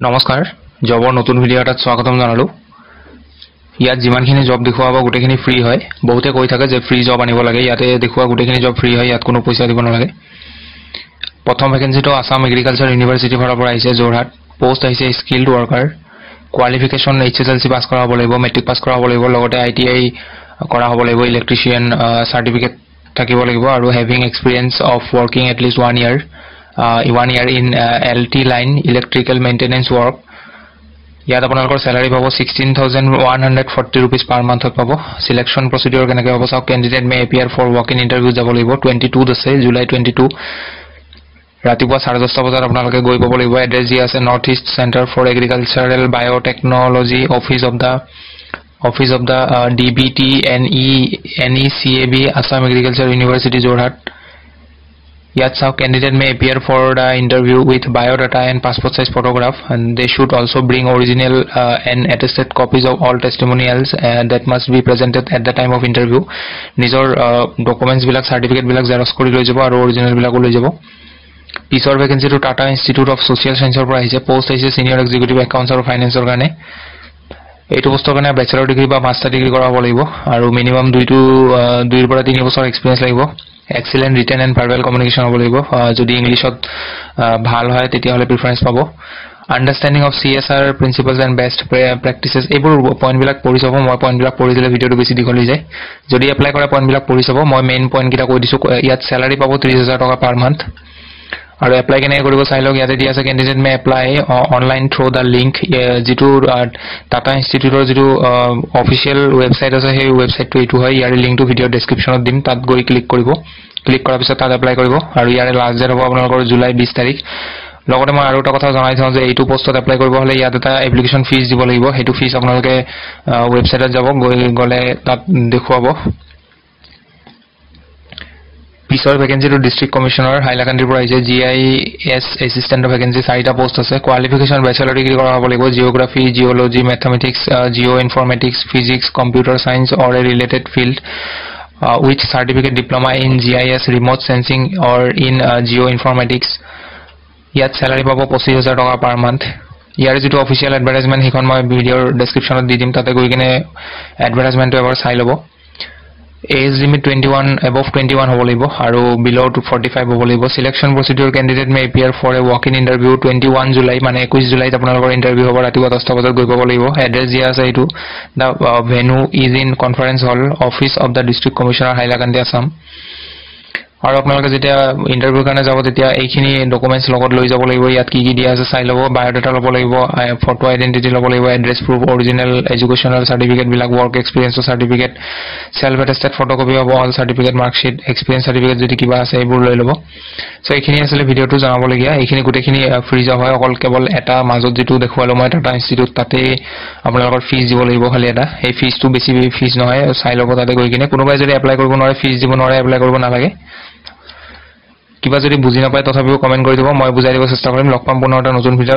নমস্কাৰ জবৰ নতুন ভিডিও এটাত স্বাগতম জনালো ইয়াত যিমানখিনি জব দেখুৱাব গুটেখিনি ফ্ৰী হয় বহুতে কৈ থাকে যে ফ্ৰী জব আনিব লাগে ইয়াতে দেখুৱা গুটেখিনি জব ফ্ৰী হয় ইয়াত কোনো পইচা দিব নালাগে প্ৰথম ভ্যাকেন্সিটো আসাম এগ্ৰিকালচাৰ ইউনিভাৰ্সিটি ফালৰ পৰা আহিছে জোৰহাট পোষ্ট আহিছে skilled worker qualification HSLC pass কৰা হ'ব লাগিব মেট্ৰিক পাস কৰা হ'ব লাগিব লগতে ITI কৰা হ'ব লাগিব ইলেক্ট্ৰিচিয়ান সাৰ্টিফিকেট থাকিব লাগিব আৰু having experience of working at list 1 year 1 year in LT line electrical maintenance work ইয়াত আপোনালোকৰ স্যালাৰি পাব 16140 rupees per month পাব সিলেকশন প্ৰসিডিউৰ কেনেকৈ হ'ব সব candidate may appear for walk in interview যাব লাগিব 22 আছে জুলাই 22 ৰাতিপুৱা 10:30 বজাত আপোনালোকে গৈ পাব লাগিব এড্ৰেছ দিয়া আছে North East Centre for agricultural biotechnology office of the DBT NECAB Assam Agriculture University Jorhat Yet some candidate may appear for the interview with biodata and passport size photograph and they should also bring original and attested copies of all testimonials that must be presented at the time of interview. Nijor documents bilak certificate bilak xerox kori loi jabo aru original bilak loi jabo. Pisor vacancy to Tata Institute of Social Science or aise post aise senior executive accounts or finance or gane এইটো পোষ্টৰ কাৰণে ব্যাচেলৰ degree বা master degree কৰা হ'ব লাগিব আৰু minimum 2 পৰা 3 বছৰ এক্সপেৰিয়েন্স লাগিব excellent written and verbal communication হ'ব লাগিব যদি ইংলিশত ভাল হয় তেতিয়া হলে প্ৰিফাৰেন্স পাব understanding of CSR principles and best practices এইবোৰ পইণ্ট বিলাক পঢ়ি চাব মই পইণ্ট বিলাক পঢ়ি দিলে ভিডিওটো বেছি দীঘল হৈ যায় যদি এপ্লাই কৰা পইণ্ট বিলাক পঢ়ি চাব মই মেইন পইণ্ট কিটা কৈ দিছো ইয়াত স্যালাৰি পাব 30000 টকা পাৰ মান্থ আৰু এপ্লাই কেনে কৰিব চাইলক ইয়াতে দিয়া আছে candidate may apply online through the link Tata টাটা ইনষ্টিটিউটৰ যেটো অফিশিয়াল ওয়েবসাইট আছে সেই ওয়েবসাইটটো এটো হয় ইয়াৰ লিংকটো ভিডিও ডেসক্ৰিপচনত দিম তাত গৈ ক্লিক কৰিব ক্লিক কৰাৰ পিছত তাত এপ্লাই কৰিব আৰু ইয়াৰ লাষ্ট ডেট হ'ব আপোনালোকৰ জুলাই 20 তাৰিখ লগতে মই আৰু এটা কথা জনাই থওঁ যে এইটো পোষ্টত এপ্লাই কৰিব হলে ইয়াত এটা এপ্লিকেশন ফিজ দিব লাগিব হেতু ফিজ আপোনালোকে ওয়েবসাইটত যাব গলে তাত দেখুৱাব পিছৰ ভ্যাকেন্সি টু ডিস্ট্ৰিক্ট কমিশনাৰ হাইলাকান্দিৰ পৰা আহিছে GIS এসিস্ট্যান্ট ভ্যাকেন্সি 4টা পোষ্ট আছে কোৱালিফিকেশন ব্যাচেলৰ ডিগ্ৰী কৰা হ'ব লাগিব geography geology mathematics geo informatics physics computer science or a related field with certificate diploma in GIS remote sensing or in geo informatics ইয়াত স্যালাৰি পাব 25000 টকা পাৰ মান্থ ইয়াৰ যেটো official advertisement হিখন মই ভিডিওৰ ডেসক্ৰিপচনত দি দিম তাতে গৈ কিনে এডভাৰটাইজমেন্টটো এবাৰ চাই লব age limit 21 above 21 হ'ব লাগিব আৰু below 45 হ'ব লাগিব selection procedure candidate may appear for a walk in interview 21 July মানে 21 জুলাইত আপোনালোকৰ ইন্টাৰভিউ হ'ব ৰাতিপুৱা 10টা বজাত গৈ পাব লাগিব এড্ৰেছ দিয়া আছে এইটো the venue is in conference hall office of the district commissioner Hailakandi Assam আৰু আপোনালোকে যেতিয়া ইন্টাৰভিউ কাৰণে যাব তেতিয়া এইখিনি ডকুমেন্টস লগত লৈ যাব লাগিব ইয়াত কি দিয়া আছে চাই লব বায়োডাটা ল'ব লাগিব ফটো আইডেন্টিটি ল'ব লাগিব address proof original educational certificate বিলাক work experience certificate self attested photocopy of all certificate marksheet experience certificate যদি কিবা আছে এইবোৰ লৈ ল'ব সো এইখিনি আছিল ভিডিওটো জনাবলগীয়া এইখিনি গুটেখিনি ফ্ৰী জব হয় অকল কেৱল এটা মাজত যেটো দেখুৱালো মই টাটা ইনষ্টিটিউট তাতে আপোনালোকৰ ফিজ দিব লাগিব খালি এটা এই ফিজটো বেছি ফিজ নহয় চাই ল'ব তাতে গৈ কিনে কোনোবাই যদি এপ্লাই কৰিব নোৱাৰে ফিজ দিব নোৱাৰে এপ্লাই কৰিব নালাগে কিবা যদি বুজি নাপায় তথাপিও কমেন্ট কৰি দিব মই বুজাই দিব চেষ্টা কৰিম লগ পাম পুনৰ এটা নতুন ভিডিও